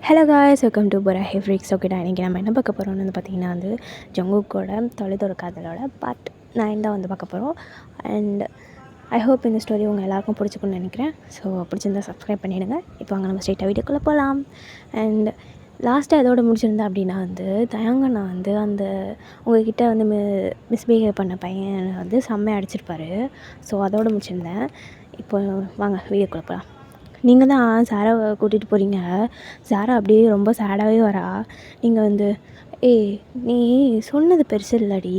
Hello guys, welcome to புரா ஹெவ்ரிக்ஸ். ஓகேடா, இன்றைக்கி நம்ம என்ன பார்க்க போகிறோம்னு பபார்த்திங்கன்னா ஜங்குக்கோட தொலைதூர காதலோட பார்ட் 9 தான் பார்க்க போகிறோம். அண்ட் ஐ ஹோப் இந்த ஸ்டோரி உங்கள் எல்லாருக்கும் பிடிச்சிக்குன்னு நினைக்கிறேன். ஸோ பிடிச்சிருந்தா சப்ஸ்கிரைப் பண்ணிவிடுங்க. இப்போ அங்கே நம்ம ஸ்ட்ரெயிட்டாக வீடியோக்குள்ளே போகலாம். அண்ட் லாஸ்ட்டாக எதோட முடிச்சிருந்தேன் அப்படின்னா தயங்கண்ணா அந்த உங்கள்கிட்ட மிஸ்பிஹேவ் பண்ண பையன் செம்மையாக அடிச்சிருப்பார். ஸோ அதோடு முடிச்சிருந்தேன். இப்போ வாங்க வீடியோக்குள்ளே போகலாம். நீங்கள் தான் சாராவை கூட்டிகிட்டு போகிறீங்க. சாரா அப்படியே ரொம்ப சேடாகவே வரா. நீங்கள் நீ சொன்னது பெருசு இல்லடி,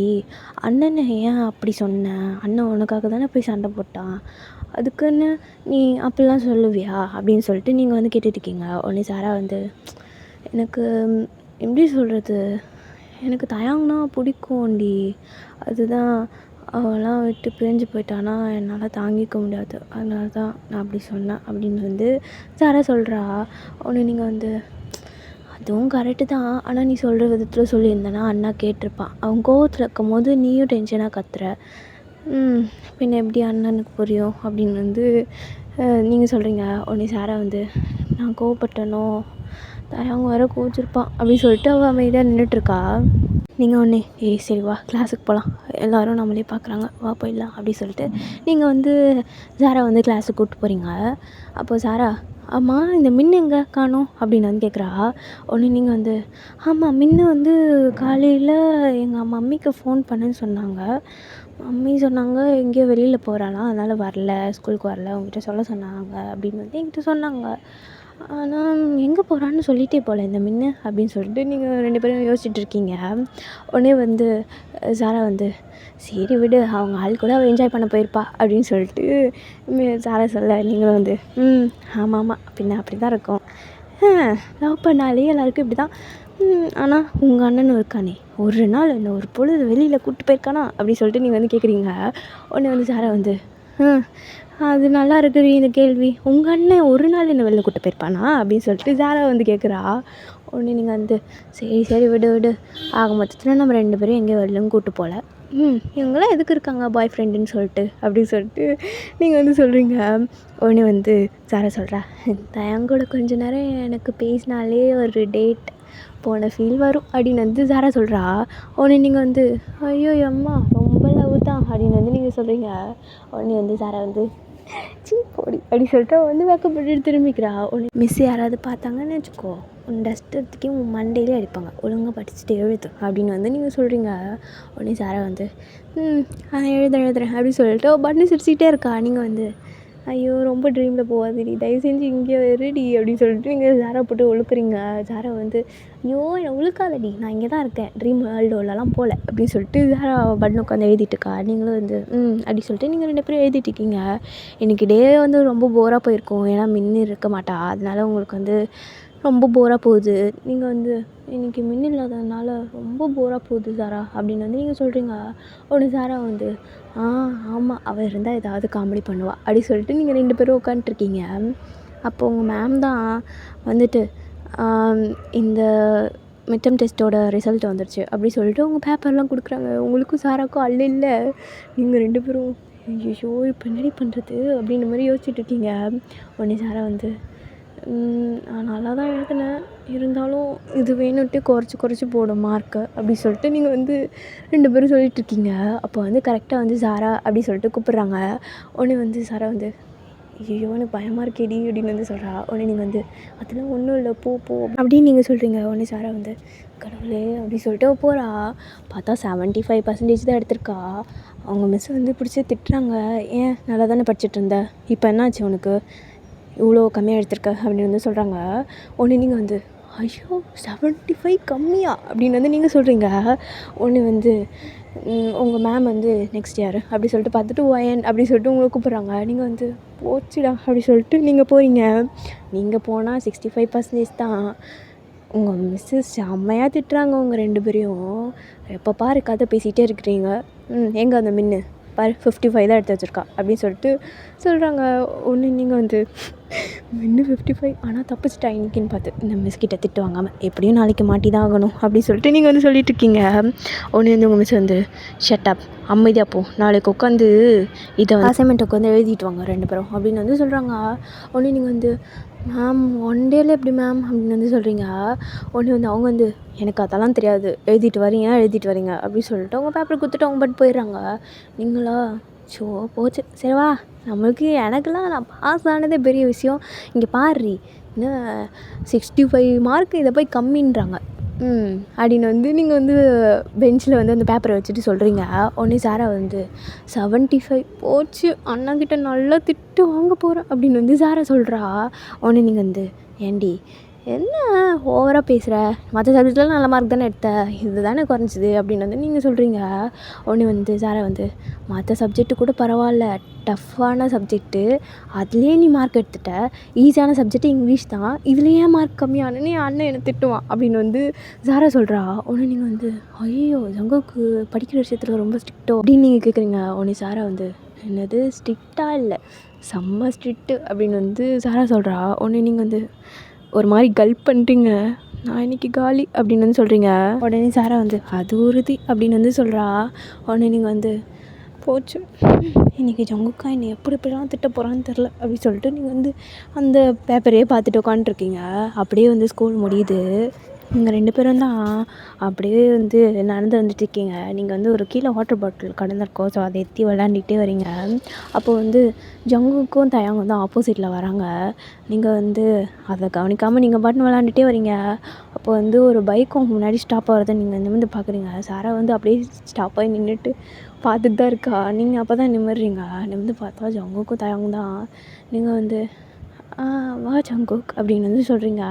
அண்ணனை ஏன் அப்படி சொன்ன? அண்ணன் உனக்காக தானே போய் சண்டை போட்டான், அதுக்குன்னு நீ அப்படிலாம் சொல்லுவியா அப்படின்னு சொல்லிட்டு நீங்கள் கேட்டுட்ருக்கீங்க. உடனே சாரா எனக்கு எப்படி சொல்கிறது, எனக்கு தயங்குனா பிடிக்கும்டி, அதுதான் அவளாம் விட்டு பிரிஞ்சு போயிட்டானா என்னால் தாங்கிக்க முடியாது, அதனால தான் நான் அப்படி சொன்னேன் அப்படின்னு சாரா சொல்கிறா. ஒன்று நீங்கள் அதுவும் கரெக்டு தான், ஆனால் நீ சொல்கிற விதத்தில் சொல்லியிருந்தேன்னா அண்ணா கேட்டிருப்பான். அவன் கோவத்தில் இருக்கும் போது நீயும் டென்ஷனாக கத்துற, பின்ன எப்படி அண்ணனுக்கு புரியும் அப்படின்னு நீங்கள் சொல்கிறீங்க. உடனே சாரா நான் கோவப்பட்டனோ, அவங்க வர கோச்சிருப்பான் அப்படின்னு சொல்லிட்டு அவள் அமைதியாக நின்றுட்டுருக்கா. நீங்கள் சரி வா கிளாஸுக்கு போகலாம், எல்லோரும் நம்மளே பார்க்குறாங்க, வா போயிடலாம் அப்படி சொல்லிட்டு நீங்கள் சாரா கிளாஸுக்கு கூப்பிட்டு போகிறீங்க. அப்போது சாரா, ஆமாம் இந்த மின்னு எங்கே காணோம் அப்படின்னு கேட்குறா. ஒன்று நீங்கள் ஆமாம் மின்னு காலையில் எங்கள் மம்மிக்கு ஃபோன் பண்ணுன்னு சொன்னாங்க. மம்மி சொன்னாங்க எங்கேயோ வெளியில் போகிறாளாம், அதனால் வரல, ஸ்கூலுக்கு வரல, உங்ககிட்ட சொல்ல சொன்னாங்க அப்படின்னு என்கிட்ட சொன்னாங்க. ஆனால் எங்கே போகிறான்னு சொல்லிகிட்டே போகல இந்த மின்னு அப்படின்னு சொல்லிட்டு நீங்கள் 2 பேரும் யோசிச்சுட்டு இருக்கீங்க. உடனே சாரா சரி விடு, அவங்க ஆள் கூட அவள் என்ஜாய் பண்ண போயிருப்பா அப்படின்னு சொல்லிட்டு சாரா சொல்ல, நீங்களும் ஆமாம் பின்ன அப்படி தான் இருக்கும், லவ் பண்ணாலே எல்லாருக்கும் இப்படி தான். ஆனால் உங்கள் அண்ணனும் இருக்கானே, ஒரு நாள் என்ன ஒரு பொழுது வெளியில் கூப்பிட்டு போயிருக்கானா அப்படின்னு சொல்லிட்டு நீங்கள் கேட்குறீங்க. உடனே சாரா அது நல்லா இருக்குது இந்த கேள்வி, உங்கள் அண்ணன் ஒரு நாள் என்ன வெளில கூப்பிட்டு போயிருப்பானா அப்படின்னு சொல்லிட்டு சாரா கேட்குறா. உடனே நீங்கள் சரி சரி விடு விடு, ஆக மொத்தத்தில் நம்ம 2 பேரும் எங்கேயும் வெளிலும் கூப்பிட்டு போகல, இவங்களாம் எதுக்கு இருக்காங்க பாய் ஃப்ரெண்டுன்னு சொல்லிட்டு அப்படின்னு சொல்லிட்டு நீங்கள் சொல்கிறீங்க. உடனே சாரா சொல்கிறா, தயங்கூட கொஞ்ச நேரம் எனக்கு பேசினாலே ஒரு டேட் போன ஃபீல் வரும் அப்படின்னு சாரா சொல்கிறா. உடனே நீங்கள் ஐயோ அம்மா ரொம்ப லவ் தான் அப்படின்னு நீங்கள் சொல்கிறீங்க. உடனே சாரா போடி அப்படி சொல்லிட்டு வெக்கப்பட்டு திரும்பிக்கிறா. உடனே மிஸ் யாராவது பார்த்தாங்கன்னு வச்சுக்கோ, உன் டஸ்ட்டத்துக்கே உன் மண்டையிலே அடிப்பாங்க, ஒழுங்காக படிச்சுட்டு எழுது அப்படின்னு நீங்கள் சொல்கிறீங்க. உடனே சாரா எழுதுறேன் அப்படின்னு சொல்லிட்டு பட்டு சிரிச்சிக்கிட்டே இருக்கா. நீங்கள் ஐயோ ரொம்ப ட்ரீமில் போகாதீடி, தயவு செஞ்சு இங்கே ரெடி அப்படின்னு சொல்லிட்டு நீங்கள் சாரா போட்டு ஒழுக்குறீங்க. சாரா ஐயோ என்னை உழுக்காதடி, நான் இங்கே தான் இருக்கேன், ட்ரீம் வேர்ல்டோலலாம் போகல அப்படின்னு சொல்லிட்டு சாரா பட்டன் உட்காந்து எழுதிட்டுருக்கா. நீங்களும் அப்படி சொல்லிட்டு நீங்கள் 2 பேரும் எழுதிட்டுருக்கீங்க. இன்றைக்கி டே ரொம்ப போராக போயிருக்கும், ஏன்னா மின்னு இருக்க மாட்டா, அதனால உங்களுக்கு ரொம்ப போராக போகுது. நீங்கள் இன்றைக்கி மின்னு இல்லாததுனால ரொம்ப போராக போகுது சாரா அப்படின்னு நீங்கள் சொல்கிறீங்க. உடனே சாரா ஆமாம் அவள் இருந்தால் ஏதாவது காமெடி பண்ணுவா அப்படி சொல்லிட்டு நீங்கள் 2 பேரும் உட்காந்துட்ருக்கீங்க. அப்போ உங்கள் மேம் தான் இந்த மிட்டம் டெஸ்ட்டோட ரிசல்ட் வந்துருச்சு அப்படி சொல்லிட்டு உங்கள் பேப்பர்லாம் கொடுக்குறாங்க. உங்களுக்கும் சாராக்கும் இல்லை, நீங்கள் 2 பேரும் ஐயோ இப்போ என்னடி பண்ணுறது அப்படின்ற மாதிரி யோசிச்சுட்ருக்கீங்க. உடனே சாரா நான் நல்லா தான் எழுதினேன், இருந்தாலும் இது வேணுன்ட்டு குறைச்சி போடும் மார்க்கு அப்படி சொல்லிட்டு நீங்கள் 2 பேரும் சொல்லிகிட்ருக்கீங்க. அப்போ கரெக்டாக சாரா அப்படி சொல்லிட்டு கூப்பிட்றாங்க. உடனே சாரா ஐயோ எனக்கு பயமாக இருக்கேடி அப்படின்னு சொல்கிறா. உடனே நீங்கள் அதெல்லாம் ஒன்றும் இல்லை போ அப்படின்னு நீங்கள் சொல்கிறீங்க. உடனே சாரா கடவுளே அப்படி சொல்லிட்டு போகிறா. பார்த்தா 75% தான் எடுத்திருக்கா. அவங்க மிஸ் பிடிச்சி திட்டுறாங்க, ஏன் நல்லா தானே படிச்சுட்டு இருந்த, இப்போ என்னாச்சு உனக்கு இவ்வளோ கம்மியாக எடுத்திருக்க அப்படின்னு சொல்கிறாங்க. உடனே நீங்கள் ஐயோ 75 கம்மியா அப்படின்னு நீங்கள் சொல்கிறீங்க. ஒன்று உங்கள் மேம் நெக்ஸ்ட் இயர் அப்படி சொல்லிட்டு பார்த்துட்டு ஒயன் அப்படி சொல்லிட்டு உங்களை கூப்பிட்றாங்க. நீங்கள் போச்சுடா அப்படி சொல்லிட்டு நீங்கள் போகிறீங்க. நீங்கள் போனால் 65% தான். உங்கள் மிஸ்ஸு செம்மையாக திட்டுறாங்க உங்கள் 2 பேரையும். எப்போ பாரு கதை பேசிகிட்டே இருக்கிறீங்க. எங்கே அந்த மின்னு பாரு 55 தான் எடுத்து வச்சுருக்கா அப்படின்னு சொல்லிட்டு சொல்கிறாங்க. ஒன்று நீங்கள் மின்னு 55 ஆனால் தப்பிச்சிட்டா இன்றைக்கின்னு பார்த்து இந்த மிஸ்கிட்ட திட்டு வாங்காமல் எப்படியும் நாளைக்கு மாட்டி தான் ஆகணும் அப்படின்னு சொல்லிட்டு நீங்கள் சொல்லிட்டுருக்கீங்க. ஒன்று உங்கள் மிஸ் ஷட் அப் அமைதியாக போ, நாளைக்கு உட்காந்து இதை அசைன்மெண்ட் உட்காந்து எழுதிட்டு வாங்க 2 பேரும் அப்படின்னு சொல்கிறாங்க. ஒன்று நீங்கள் மேம் ஒன் டேல எப்படி மேம் அப்படின்னு வந்து சொல்கிறீங்க. உடனே வந்து அவங்க வந்து எனக்கு அதெல்லாம் தெரியாது, எழுதிட்டு வரீங்க அப்படின்னு சொல்லிட்டு அவங்க பேப்பர் கொடுத்துட்டு அவங்க பாட்டு போயிடுறாங்க. நீங்களா ஸோ போச்சு சரி வா, எனக்கெல்லாம் நான் பாஸ் ஆனதே பெரிய விஷயம். இங்கே பாருடி என்ன 65 மார்க், இதை போய் கம்மின்றாங்க. அப்படின்னு வந்து நீங்கள் வந்து பெஞ்சில் வந்து அந்த பேப்பரை வச்சுட்டு சொல்கிறீங்க. உடனே சாரா வந்து 75 போச்சு, அண்ணாக்கிட்ட நல்லா திட்டு வாங்க போகிறேன் அப்படின்னு வந்து சாரா சொல்கிறா. உடனே நீங்கள் வந்து ஏண்டி என்ன ஓவராக பேசுகிற, மற்ற சப்ஜெக்ட்லாம் நல்ல மார்க் தானே எடுத்த, இது தானே குறைஞ்சிது அப்படின்னு வந்து நீங்கள் சொல்கிறீங்க. உடனே வந்து சாரா வந்து மற்ற சப்ஜெக்ட்டு கூட பரவாயில்ல, டஃப்பான சப்ஜெக்ட்டு அதுலேயே நீ மார்க் எடுத்துட்ட, ஈஸியான சப்ஜெக்ட்டு இங்கிலீஷ் தான், இதுலேயே மார்க் கம்மியானு என் அண்ணன் என்னை திட்டுவான் அப்படின்னு வந்து சாரா சொல்கிறா. உடனே நீங்கள் வந்து ஐயோ ஜங்குக்கு படிக்கிற விஷயத்தில் ரொம்ப ஸ்ட்ரிக்ட்டோ அப்படின்னு நீங்கள் கேட்குறீங்க. உடனே சாரா வந்து என்னது ஸ்ட்ரிக்டாக இல்லை, செம்ம ஸ்ட்ரிக்ட்டு அப்படின்னு வந்து சாரா சொல்கிறா. உடனே நீங்கள் வந்து ஒரு மாதிரி கல்ப் பண்ணுறீங்க. நான் இன்றைக்கி காலி அப்படின்னு வந்து சொல்கிறீங்க. உடனே சாரா வந்து அது உறுதி அப்படின்னு வந்து சொல்கிறா. உடனே நீங்கள் வந்து போச்சு, இன்றைக்கி ஜங்குக்கா என்னை எப்படிலாம் திட்ட போகிறான்னு தெரில அப்படின்னு சொல்லிட்டு நீங்கள் வந்து அந்த பேப்பரையே பார்த்துட்டு உட்காந்துருக்கீங்க. அப்படியே வந்து ஸ்கூல் முடியுது. நீங்கள் 2 பேரும் தான் அப்படியே வந்து நடந்து வந்துட்டுருக்கீங்க. நீங்கள் வந்து ஒரு கீழே வாட்டர் பாட்டில் கடந்திருக்கோம், ஸோ அதை எத்தி விளாண்டுட்டே வரீங்க. அப்போது வந்து ஜங்குக்கும் தயாங் வந்து ஆப்போசிட்டில் வராங்க. நீங்கள் வந்து அதை கவனிக்காமல் நீங்கள் பாட்டுன்னு விளாண்டுட்டே வரீங்க. அப்போ வந்து ஒரு பைக் உங்கள் முன்னாடி ஸ்டாப் ஆகிறத நீங்கள் நிமிர்ந்து பார்க்குறீங்க. சாரா வந்து அப்படியே ஸ்டாப் ஆகி நின்றுட்டு பார்த்துட்டு தான் இருக்கா. நீங்கள் அப்போ தான் நிமிர்றீங்க. நிமிர்ந்து பார்த்தா ஜங்குக்கும் தயாங் தான். நீங்கள் வந்து வா ஜங்குக் அப்படின்னு வந்து சொல்கிறீங்க.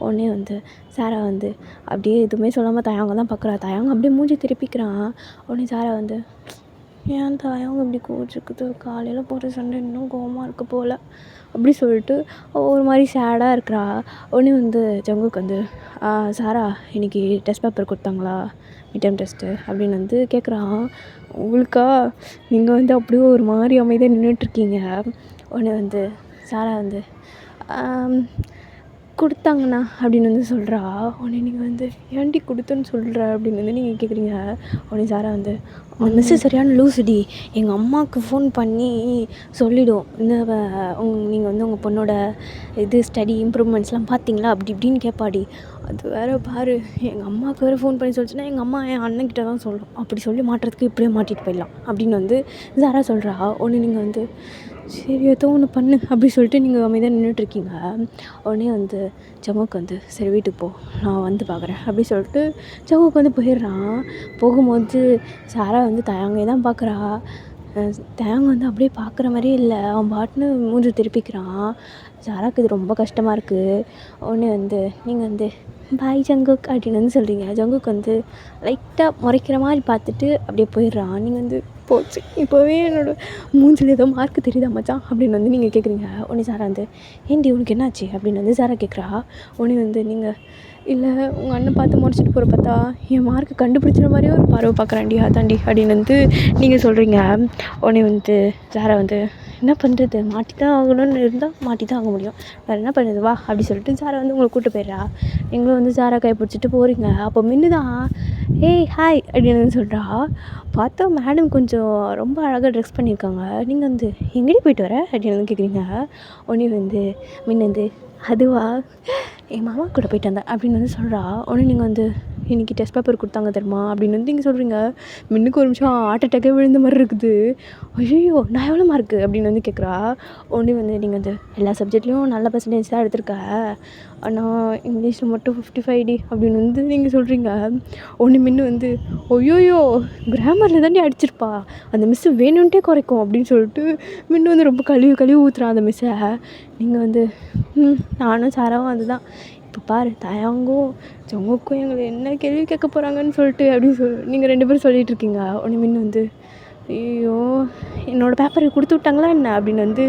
உடனே வந்து சாரா வந்து அப்படியே எதுவுமே சொல்லாமல் தயாங்க தான் பார்க்குறா. தயாங்க அப்படியே மூஞ்சி திருப்பிக்கிறான். உடனே சாரா வந்து ஏன் தயாங்க இப்படி கோச்சிக்குது, காலையில் போகிற சண்டை இன்னும் கோவமாக இருக்க போல் அப்படி சொல்லிட்டு ஒரு மாதிரி சேடாக இருக்கிறா. உடனே வந்து ஜங்குக்கு வந்து சாரா இன்றைக்கி டெஸ்ட் பேப்பர் கொடுத்தாங்களா, மிட் டேர்ம் டெஸ்ட்டு அப்படின்னு வந்து கேட்குறான். உங்களுக்கா, நீங்கள் வந்து அப்படியே ஒரு மாதிரி அமைதியாக நின்றுட்டுருக்கீங்க. உடனே வந்து சாரா வந்து கொடுத்தாங்கண்ணா அப்படின்னு வந்து சொல்கிறா. உடனே நீங்கள் வந்து ஏன்டி கொடுத்தேன்னு சொல்கிற அப்படின்னு வந்து நீங்கள் கேட்குறீங்க. உடனே சாரா வந்து மிஸ்ஸு சரியான லூசுடி, எங்கள் அம்மாவுக்கு ஃபோன் பண்ணி சொல்லிவிடும், இந்த நீங்கள் வந்து உங்கள் பொண்ணோட இது ஸ்டடி இம்ப்ரூவ்மெண்ட்ஸ்லாம் பார்த்தீங்களா அப்படி இப்படின்னு கேட்பாடி. அது வேறு பாரு, எங்கள் அம்மாவுக்கு வேறு ஃபோன் பண்ணி சொல்லிச்சுன்னா எங்கள் அம்மா என் அண்ணன்கிட்ட தான் சொல்லும், அப்படி சொல்லி மாட்டுறதுக்கு இப்படியே மாட்டிகிட்டு போயிடலாம் அப்படின்னு வந்து சாரா சொல்கிறா. உடனே நீங்கள் வந்து சரி ஏதோ ஒன்று பண்ணு அப்படி சொல்லிட்டு நீங்கள் அமைதியாக நின்றுட்டுருக்கீங்க. உடனே வந்து ஜங்குக் வந்து சரி வீட்டுக்கு போ, நான் வந்து பார்க்குறேன் அப்படி சொல்லிட்டு ஜங்குக் வந்து போயிடுறான். போகும்போது சாரா வந்து தயாங்கே தான் பார்க்குறா. தயாங்க வந்து அப்படியே பார்க்குற மாதிரியே இல்லை, அவன் பாட்டுன்னு மூஞ்சி திருப்பிக்கிறான். சாராக்கு இது ரொம்ப கஷ்டமாக இருக்குது. உடனே வந்து நீங்கள் வந்து பாய் ஜங்குக் அப்படின்னு வந்து சொல்கிறீங்க. ஜங்குக் வந்து லைட்டாக முறைக்கிற மாதிரி பார்த்துட்டு அப்படியே போயிடுறான். நீங்கள் வந்து போச்சு, இப்போவே என்னோடய மூஞ்சில் ஏதோ மார்க் தெரியுதா மச்சான் அப்படின்னு வந்து நீங்கள் கேட்குறீங்க. உடனே சாரா வந்து ஏண்டி உனக்கு என்னாச்சு அப்படின்னு வந்து சாரா கேட்குறா. உடனே வந்து நீங்கள் இல்லை உங்கள் அண்ணன் பார்த்து முடிச்சுட்டு போகிற பார்த்தா என் மார்க்கு கண்டுபிடிச்சிற மாதிரியே ஒரு பார்வை பார்க்குறாண்டி, அதாண்டி அப்படின்னு வந்து நீங்கள் சொல்கிறீங்க. உடனே வந்து சாரா வந்து என்ன பண்ணுறது, மாட்டி தான் ஆகணும்னு இருந்தால் மாட்டி தான் ஆக முடியும், வேறு என்ன பண்ணுறது வா அப்படி சொல்லிட்டு சாரா வந்து உங்களை கூப்பிட்டு போயிடுறா. நீங்களும் வந்து சாரா கை பிடிச்சிட்டு போகிறீங்க. அப்போ மின்னு தான் ஏய் ஹாய் அப்படின்னு சொல்கிறா. பார்த்தா மேடம் கொஞ்சம் ரொம்ப அழகாக ட்ரெஸ் பண்ணியிருக்காங்க. நீங்கள் வந்து எங்கேடி போயிட்டு வர அப்படின்னு வந்து கேட்குறீங்க. உடனே வந்து மின்னு வந்து அதுவா என் மாமா கூட போயிட்டு வந்தேன் அப்படின்னு வந்து சொல்கிறா. உடனே நீங்கள் வந்து இன்றைக்கி டெஸ்ட் பேப்பர் கொடுத்தாங்க தெரியுமா அப்படின்னு வந்து நீங்கள் சொல்கிறீங்க. மின்னுக்கு ஒரு நிமிஷம் ஹார்ட் அட்டாக்கே விழுந்த மாதிரி இருக்குது. ஐயோ நான் எவ்வளோ மார்க்கு அப்படின்னு வந்து கேட்குறா. உடனே வந்து நீங்கள் வந்து எல்லா சப்ஜெக்ட்லேயும் நல்ல பர்சன்டேஜ் தான் எடுத்திருக்க, ஆனால் இங்கிலீஷில் மட்டும் 55 அப்படின்னு வந்து நீங்கள் சொல்கிறீங்க. ஒன்று மின்னு வந்து ஐயோயோ கிராமரில் தாண்டி அடிச்சிருப்பா, அந்த மிஸ்ஸு வேணும்ன்ட்டே குறைக்கும் அப்படின்னு சொல்லிட்டு மின்னு வந்து ரொம்ப கழுவி ஊற்றுறான் அந்த மிஸ்ஸை. நீங்கள் வந்து நானும் சாராவும் அதுதான், இப்போ பாரு தயாங்கும் ஜங்குக்கும் எங்களை என்ன கேள்வி கேட்க போகிறாங்கன்னு சொல்லிட்டு அப்படின்னு நீங்கள் 2 பேரும் சொல்லிகிட்ருக்கீங்க. உடனே மின்னு வந்து ஐயோ என்னோடய பேப்பரை கொடுத்து விட்டாங்களா என்ன அப்படின்னு வந்து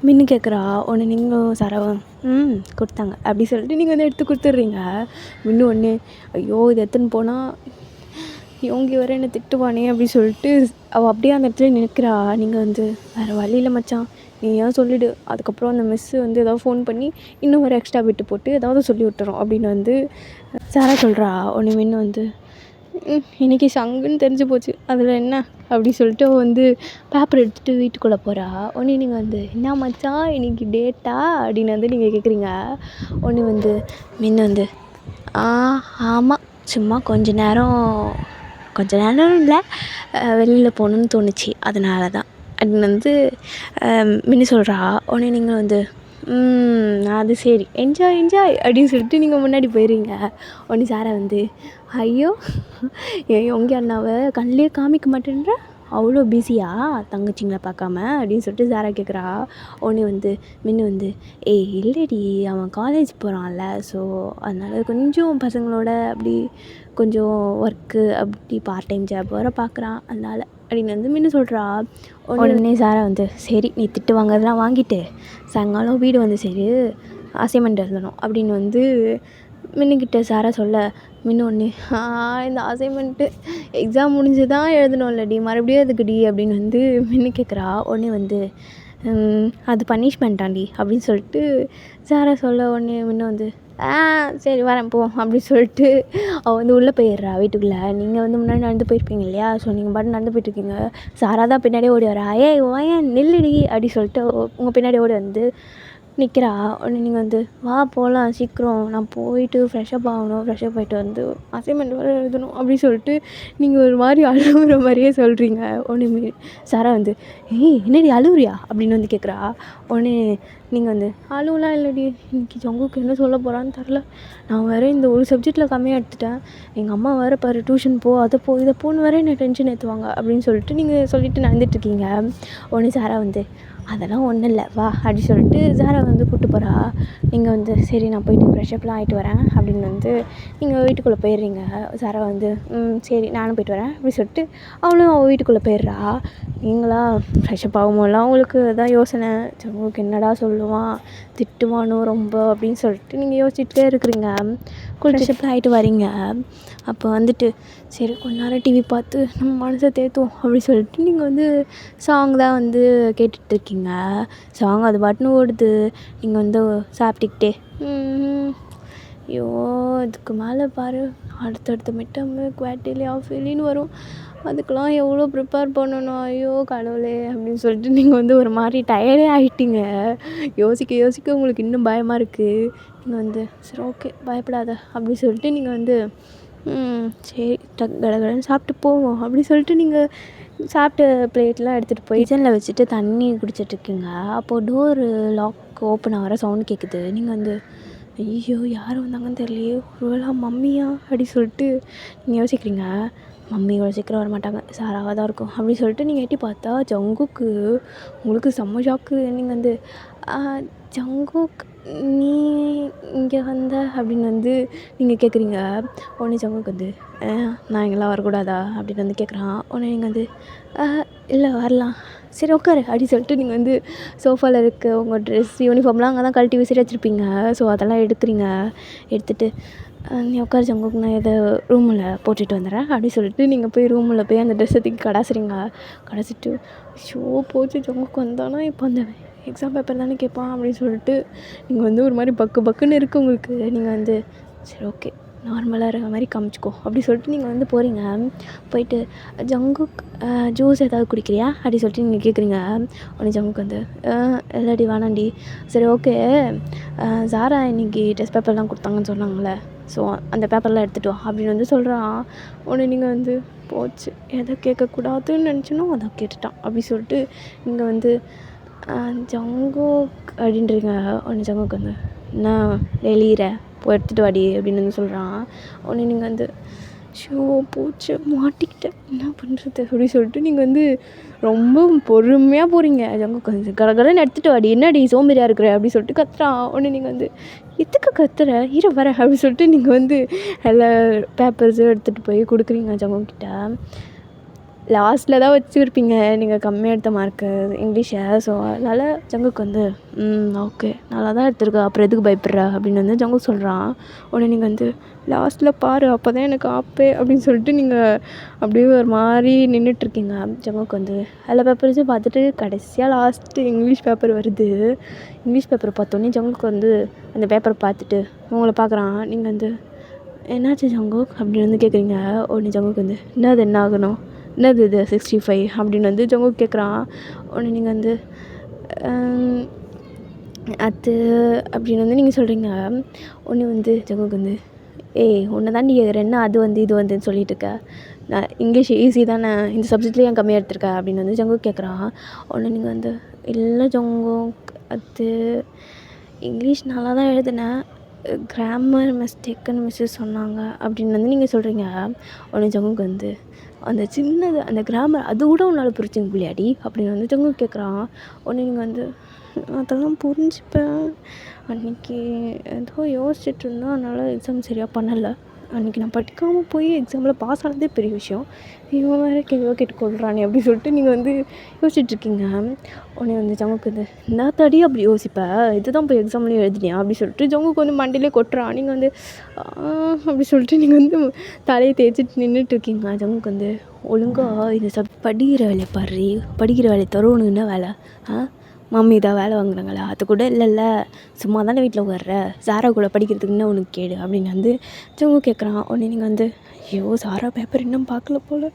மின்னு கேட்குறா. உடனே நீங்களும் சாராவும் கொடுத்தாங்க அப்படி சொல்லிட்டு நீங்கள் வந்து எடுத்து கொடுத்துட்றீங்க. மின்னு ஒன்று ஐயோ இது எடுத்துன்னு போனால் இவங்க வர என்னை திட்டுவானே அப்படி சொல்லிட்டு அவள் அப்படியே அந்த இடத்துல நிற்கிறா. நீங்கள் வந்து வேறு வழியில் மச்சான் நீ ஏன் சொல்லிவிடு, அதுக்கப்புறம் அந்த மிஸ்ஸு வந்து ஏதாவது ஃபோன் பண்ணி இன்னும் ஒரு எக்ஸ்ட்ரா பிட்டு போட்டு ஏதாவது சொல்லி விட்டுறோம் அப்படின்னு வந்து சாரா சொல்கிறா. ஒன்று மின்னு வந்து இன்றைக்கி சங்குன்னு தெரிஞ்சு போச்சு, அதில் என்ன அப்படி சொல்லிட்டு அவள் வந்து பேப்பர் எடுத்துகிட்டு வீட்டுக்குள்ளே போகிறா. உடனே நீங்கள் வந்து என்ன மச்சான் இன்றைக்கி டேட்டா அப்படின்னு வந்து நீங்கள் கேட்குறீங்க. உடனே வந்து மின்னு வந்து ஆமாம் சும்மா கொஞ்ச நேரம் இல்லை, வெளியில் போகணுன்னு தோணுச்சு அதனால தான் அப்படின்னு வந்து மின்னு சொல்கிறா. உடனே நீங்கள் வந்து அது சரி என்ஜாய் அப்படின்னு சொல்லிட்டு நீங்கள் முன்னாடி போயிடுறீங்க. உடனே சாரா வந்து ஐயோ உங்கள் அண்ணாவை கண்ணிலே காமிக்க மாட்டேன்ற, அவ்வளோ பிஸியா தங்கச்சிங்களை பார்க்காம அப்படின்னு சொல்லிட்டு சாரா கேட்குறா. உடனே வந்து மின்னு வந்து இல்லைடி அவன் காலேஜ் போகிறான்ல, ஸோ அதனால் கொஞ்சம் பசங்களோட அப்படி கொஞ்சம் ஒர்க்கு அப்படி பார்ட் டைம் ஜாப் வர பார்க்குறான் அதனால் அப்படின்னு வந்து மின்னு சொல்கிறா. உடனே சாரா வந்து சரி நீ திட்டு வாங்குறதெல்லாம் வாங்கிட்டு சாயங்காலம் வீடு வந்து சரி அசைன்மெண்ட் எழுதணும் அப்படின்னு வந்து மின்னுக்கிட்ட சாரா சொல்ல, மின்னு ஒன்று இந்த அசைன்மெண்ட்டு எக்ஸாம் முடிஞ்சு தான் எழுதணும் இல்லடி, மறுபடியும் எதுக்குடி அப்படின்னு வந்து மின்னு கேட்குறா. உடனே வந்து அது பனிஷ்மெண்ட்டாண்டி அப்படின்னு சொல்லிட்டு சாரா சொல்ல, உடனே மின்னு வந்து சரி வரேன் போ அப்படின்னு சொல்லிட்டு அவள் வந்து உள்ளே போயிடுறா வீட்டுக்குள்ளே. நீங்கள் வந்து முன்னாடி நடந்து போயிருப்பீங்க இல்லையா, ஸோ நீங்கள் பாட்டு நடந்து போயிட்டுருக்கீங்க. சாரா தான் பின்னாடியே ஓடி வரா. ஏன் நில்லுடி அப்படி சொல்லிட்டு உங்கள் பின்னாடி ஓடி வந்து நிற்கிறா. உடனே நீங்கள் வந்து வா போகலாம் சீக்கிரம், நான் போயிட்டு ஃப்ரெஷ்ஷப் ஆகணும், ஃப்ரெஷ்ஷப் ஆகிட்டு வந்து அசைன்மெண்ட் வேறு எழுதணும் அப்படின்னு சொல்லிட்டு நீங்கள் ஒரு மாதிரி அழுகுற மாதிரியே சொல்கிறீங்க. உடனே சாரா வந்து என்னடி அழுகுறியா அப்படின்னு வந்து கேட்குறா. உடனே நீங்கள் வந்து அழுவலாம் இல்லடி, இன்றைக்கி ஜங்குக்கு என்ன சொல்ல போகிறான்னு தெரில, நான் வேறு இந்த ஒரு சப்ஜெக்டில் கம்மியாக எடுத்துட்டேன், எங்கள் அம்மா வேறு பாரு டியூஷன் போ அதை போ இதை போன்னு வேறு என்ன டென்ஷன் ஏற்றுவாங்க அப்படின்னு சொல்லிட்டு நீங்கள் சொல்லிட்டு நடந்துட்டுருக்கீங்க. உடனே சாரா வந்து அதெல்லாம் ஒன்றும் இல்லை வா அப்படி சொல்லிட்டு சாரா வந்து கூப்பிட்டு போகிறா. நீங்கள் வந்து சரி நான் போயிட்டு ஃப்ரெஷ்ஷப்லாம் ஆகிட்டு வரேன் அப்படின்னு வந்து நீங்கள் வீட்டுக்குள்ளே போயிடுறீங்க. சாரா வந்து சரி நானும் போயிட்டு வரேன் அப்படி சொல்லிட்டு அவளும் அவள் வீட்டுக்குள்ளே போயிடுறா. நீங்களா ஃப்ரெஷ்ஷப் ஆகும்போதெல்லாம் உங்களுக்கு அதான் யோசனை, உங்களுக்கு என்னடா சொல்லுவான் திட்டுவானோ ரொம்ப அப்படின்னு சொல்லிட்டு நீங்கள் யோசிச்சுட்டே இருக்கிறீங்க. ஃப்ரெஷ்ஷப்லாம் ஆகிட்டு வரீங்க. அப்போ வந்துட்டு சரி கொஞ்ச நேரம் டிவி பார்த்து நம்ம மனசை தேத்துவோம் அப்படி சொல்லிட்டு நீங்கள் வந்து சாங் தான் வந்து கேட்டுட்ருக்கீங்க. சாங் அது பாட்டுன்னு ஓடுது. நீங்கள் வந்து சாப்பிட்டுக்கிட்டே ஐயோ இதுக்கு மேலே பாரு அடுத்தடுத்த மிட்டம்மு குவார்ட்டர்லி ஆஃப் இயர்லின்னு வரும், அதுக்கெலாம் எவ்வளோ ப்ரிப்பேர் பண்ணணும், ஐயோ கடவுளே அப்படின்னு சொல்லிட்டு நீங்கள் வந்து ஒரு மாதிரி டயர்டே ஆகிட்டீங்க. யோசிக்க உங்களுக்கு இன்னும் பயமாக இருக்குது. நீங்கள் வந்து சரி ஓகே பயப்படாத அப்படி சொல்லிட்டு நீங்கள் வந்து சரி கடகடன்னு சாப்பிட்டு போவோம் அப்படி சொல்லிட்டு நீங்கள் சாப்பிட்ட பிளேட்லாம் எடுத்துகிட்டு போய் கிச்சனில் வச்சுட்டு தண்ணி குடிச்சிட்ருக்கீங்க. அப்போது டோரு லாக் ஓப்பன் ஆகிற சவுண்டு கேட்குது. நீங்கள் வந்து ஐயோ யார் வந்தாங்கன்னு தெரியலையே, ஒருவேளை மம்மியா அப்படி சொல்லிட்டு நீங்கள் யோசிக்கிறீங்க. மம்மி இவ்வளோ சீக்கிரம் வர மாட்டாங்க, சாராவாக தான் இருக்கும் அப்படி சொல்லிட்டு நீங்கள் எட்டி பார்த்தா ஜங்குக்கு உங்களுக்கு செம்ம ஷாக்கு. நீங்கள் வந்து ஜங்குக் நீ இங்கே வந்த அப்படின்னு வந்து நீங்கள் கேட்குறீங்க. உடனே ஜங்குக்கு வந்து நான் இங்கெல்லாம் வரக்கூடாதா அப்படின்னு வந்து கேட்குறான். உடனே நீங்கள் வந்து இல்லை வரலாம் சரி உட்காரு அப்படி சொல்லிட்டு நீங்கள் வந்து சோஃபாவில் இருக்க உங்கள் ட்ரெஸ் யூனிஃபார்ம்லாம் அங்கே தான் கழட்டி விசிறி வச்சுருப்பீங்க. ஸோ அதெல்லாம் எடுக்கிறீங்க. எடுத்துகிட்டு நீ உட்காரு ஜங்குக்கு நான் இதை ரூமில் போட்டுட்டு வந்துடுறேன் அப்படி சொல்லிட்டு நீங்கள் போய் ரூமில் போய் அந்த ட்ரெஸ்ஸை தூக்கி கடாசுறீங்க. கடாசிட்டு ஷோ போச்சு ஜங்குக்கு வந்தானா இப்போ அந்த எக்ஸாம் பேப்பர் தானே கேட்பான் அப்படின்னு சொல்லிட்டு நீங்கள் வந்து ஒரு மாதிரி பக்குன்னு இருக்குது உங்களுக்கு. நீங்கள் வந்து சரி ஓகே நார்மலாக இருக்கிற மாதிரி காமிச்சிக்கோ அப்படி சொல்லிட்டு நீங்கள் வந்து போகிறீங்க. போயிட்டு ஜங்குக் ஜூஸ் ஏதாவது குடிக்கிறியா அப்படி சொல்லிட்டு நீங்கள் கேட்குறீங்க. உடனே ஜங்குக்கு வந்து இல்லடி வேணாண்டி. சரி ஓகே சாரா இன்றைக்கி டெஸ்ட் பேப்பர்லாம் கொடுத்தாங்கன்னு சொன்னாங்களே, ஸோ அந்த பேப்பர்லாம் எடுத்துகிட்டு வா அப்படின்னு வந்து சொல்கிறான். உடனே நீங்கள் வந்து போச்சு எதை கேட்கக்கூடாதுன்னு நினச்சினோ அதை கேட்டுட்டான் அப்படி சொல்லிட்டு நீங்கள் வந்து ஜங்குக் அப்படின்றீங்க. உடனே ஜங்குக்கு வந்து நான் வெளியிற போய் எடுத்துகிட்டு வாடி அப்படின்னு வந்து சொல்கிறான். உடனே நீங்கள் வந்து ஷோ போச்சு மாட்டிக்கிட்டேன் என்ன பண்ணுறது அப்படி சொல்லிட்டு நீங்கள் வந்து ரொம்ப பொறுமையாக போகிறீங்க. ஜங்குக்கு வந்து கடகடன்னு எடுத்துகிட்டு வாடி என்னடி சோம்பேறியாக இருக்கிற அப்படி சொல்லிட்டு கத்துறான். உடனே நீங்கள் வந்து எதுக்கு கத்துற இரு வர அப்படி சொல்லிட்டு நீங்கள் வந்து எல்லா பேப்பர்ஸும் எடுத்துகிட்டு போய் கொடுக்குறீங்க ஜங்குக்கிட்ட. லாஸ்ட்டில் தான் வச்சுருப்பீங்க நீங்கள் கம்மியாக எடுத்த மார்க்கு இங்கிலீஷை. ஸோ அதனால் ஜங்குக்கு வந்து ஓகே நல்லா தான் எடுத்துருக்க அப்புறம் எதுக்கு பயப்படுற அப்படின்னு வந்து ஜங்குக்கு சொல்கிறான். உடனே நீங்கள் வந்து லாஸ்ட்டில் பாரு அப்போ தான் எனக்கு ஆப்பே அப்படின்னு சொல்லிட்டு நீங்கள் அப்படியே ஒரு மாதிரி நின்றுட்டுருக்கீங்க. ஜங்குக்கு வந்து எல்லா பேப்பர்ஸும் பார்த்துட்டு கடைசியாக லாஸ்ட்டு இங்கிலீஷ் பேப்பர் வருது. இங்கிலீஷ் பேப்பர் பார்த்தோன்னே ஜங்குக்கு வந்து அந்த பேப்பரை பார்த்துட்டு உங்களை பார்க்குறான். நீங்கள் வந்து என்னாச்சு ஜங்குக் அப்படின்னு வந்து கேட்குறீங்க. உடனே ஜங்குக் வந்து என்னது என்ன ஆகணும், என்னது இது 65 அப்படின்னு வந்து ஜங்குக் கேட்குறான். உடனே நீங்கள் வந்து அது அப்படின்னு வந்து நீங்கள் சொல்கிறீங்க. ஒன்று வந்து ஜங்குக் வந்து உன்னை தாண்டி கேட்குறேன்னா அது வந்து இது வந்துன்னு சொல்லிட்டு இருக்க, நான் இங்கிலீஷ் ஈஸி தானே, இந்த சப்ஜெக்ட்லேயே ஏன் கம்மியாக எடுத்திருக்க அப்படின்னு வந்து ஜங்குக் கேட்குறான். உடனே நீங்கள் வந்து இல்லை ஜங்குக், அது இங்கிலீஷ் நல்லா தான் எழுதினேன், கிராமர் மிஸ்டேக்குன்னு மிஸ்ஸஸ் சொன்னாங்க அப்படின்னு வந்து நீங்கள் சொல்கிறீங்க. உடனே ஜங்குக் வந்து அந்த சின்னது அந்த கிராமர் அது கூட உன்னால் புரிஞ்சுக்க முடியாடி அப்படின்னு வந்து ஜங்குக் கேட்குறான். உடனே நீங்கள் வந்து அதெல்லாம் புரிஞ்சுப்பேன், அன்றைக்கி ஏதோ யோசிச்சுட்டு இருந்தோம், அதனால் எக்ஸாம் சரியாக பண்ணலை, அன்றைக்கி நான் படிக்காமல் போய் எக்ஸாமில் பாஸ் ஆனதே பெரிய விஷயம், இவன் வேறு கேட்டு கொள்கிறானே அப்படின்னு சொல்லிட்டு நீங்கள் வந்து யோசிச்சுட்ருக்கீங்க. உடனே வந்து ஜங்குக்கு வந்து என்ன தடி அப்படி யோசிப்பேன், இதுதான் போய் எக்ஸாம்லேயும் எழுதினியா அப்படி சொல்லிட்டு ஜங்குக்கு வந்து மண்டிலே கொட்டுறான். நீங்கள் வந்து அப்படி சொல்லிட்டு நீங்கள் வந்து தலையை தேய்ச்சிட்டு நின்றுட்டுருக்கீங்க. ஜங்குக்கு வந்து ஒழுங்காக இது படிக்கிற வேலையை பாரு, படிக்கிற வேலையை தருவணும், என்ன வேலை மம்மி தான் வேலை வாங்குறாங்களா, அது கூட இல்லைல்ல, சும்மா தானே வீட்டில் உட்கார்ற, சாரா கூட படிக்கிறதுக்கு என்ன உனக்கு கேடு அப்படின்னு வந்து ஜங்கு கேட்குறான். உடனே நீங்கள் வந்து ஐயோ சாரா பேப்பர் இன்னும் பார்க்கல போல்,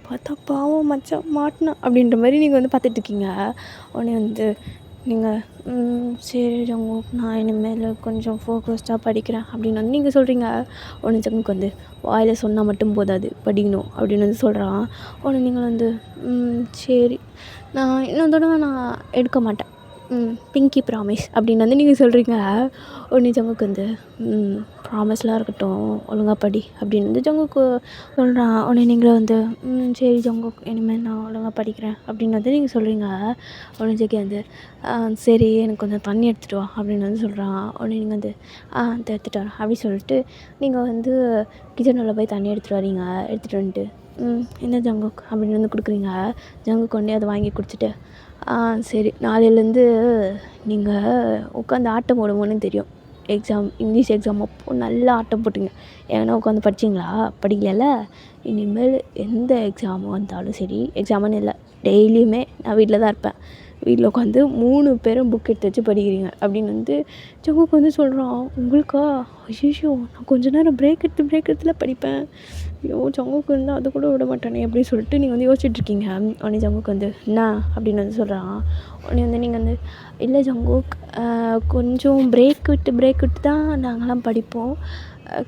பார்த்தா பாவம் மச்சான் மாட்டினா அப்படின்ற மாதிரி நீங்கள் வந்து பார்த்துட்ருக்கீங்க. உடனே வந்து நீங்கள் சரி ஜங்கு, நான் இனிமேல் கொஞ்சம் ஃபோக்கஸ்டாக படிக்கிறேன் அப்படின்னு வந்து நீங்கள் சொல்கிறீங்க. உடனே ஜங்குக்கு வந்து வாயில் சொன்னால் மட்டும் போதாது, படிக்கணும் அப்படின்னு வந்து சொல்கிறான். உடனே நீங்கள் வந்து சரி நான் இன்னொரு தடவை நான் எடுக்க மாட்டேன், பிங்கி ப்ராமிஸ் அப்படின்னு வந்து நீங்கள் சொல்கிறீங்க. உடனே ஜங்குக்கு வந்து ப்ராமிஸ்லாம் இருக்கட்டும், ஒழுங்காக படி அப்படின்னு வந்து ஜங்குக்கு சொல்கிறான். உடனே நீங்களும் வந்து சரி ஜங்குக், இனிமேல் நான் ஒழுங்காக படிக்கிறேன் அப்படின்னு வந்து நீங்கள் சொல்கிறீங்க. உடனே ஜக்கி வந்து சரி எனக்கு கொஞ்சம் தண்ணி எடுத்துகிட்டு வா அப்படின்னு வந்து சொல்கிறான். உடனே நீங்கள் வந்து எடுத்துகிட்டு வரேன் அப்படி சொல்லிட்டு நீங்கள் வந்து கிச்சன் உள்ள போய் தண்ணி எடுத்துகிட்டு வரீங்க. எடுத்துகிட்டு வந்துட்டு என்ன ஜங்குக் அப்படின்னு வந்து கொடுக்குறீங்க. ஜங்குக் கொண்டே அதை வாங்கி குடிச்சிட்டு சரி நாளையிலேருந்து நீங்கள் உட்காந்து ஆட்டம் போடுவோன்னு தெரியும், எக்ஸாம் இங்கிலீஷ் எக்ஸாம் அப்போது நல்லா ஆட்டம் போட்டுங்க, ஏன்னா உட்காந்து படிச்சிங்களா, படிக்கல, இனிமேல் எந்த எக்ஸாம் வந்தாலும் சரி, எக்ஸாமுன்னு இல்லை டெய்லியுமே நான் வீட்டில் தான் இருப்பேன், வீட்டில் உட்காந்து 3 பேரும் புக் எடுத்து வச்சு படிக்கிறீங்க அப்படின்னு வந்து ஜங்குக்கு வந்து சொல்கிறான். உங்களுக்கா ஐயோ நான் கொஞ்ச நேரம் பிரேக் எடுத்துல படிப்பேன், ஐயோ ஜங்குக்கு வந்து அது கூட விட மாட்டானே அப்படின்னு சொல்லிட்டு நீங்கள் வந்து யோசிச்சுட்ருக்கீங்க. உடனே ஜங்குக்கு வந்து என்ன அப்படின்னு வந்து சொல்கிறான். உடனே வந்து நீங்கள் வந்து இல்லை ஜங்குக், கொஞ்சம் பிரேக் விட்டு தான் நாங்கள்லாம் படிப்போம்,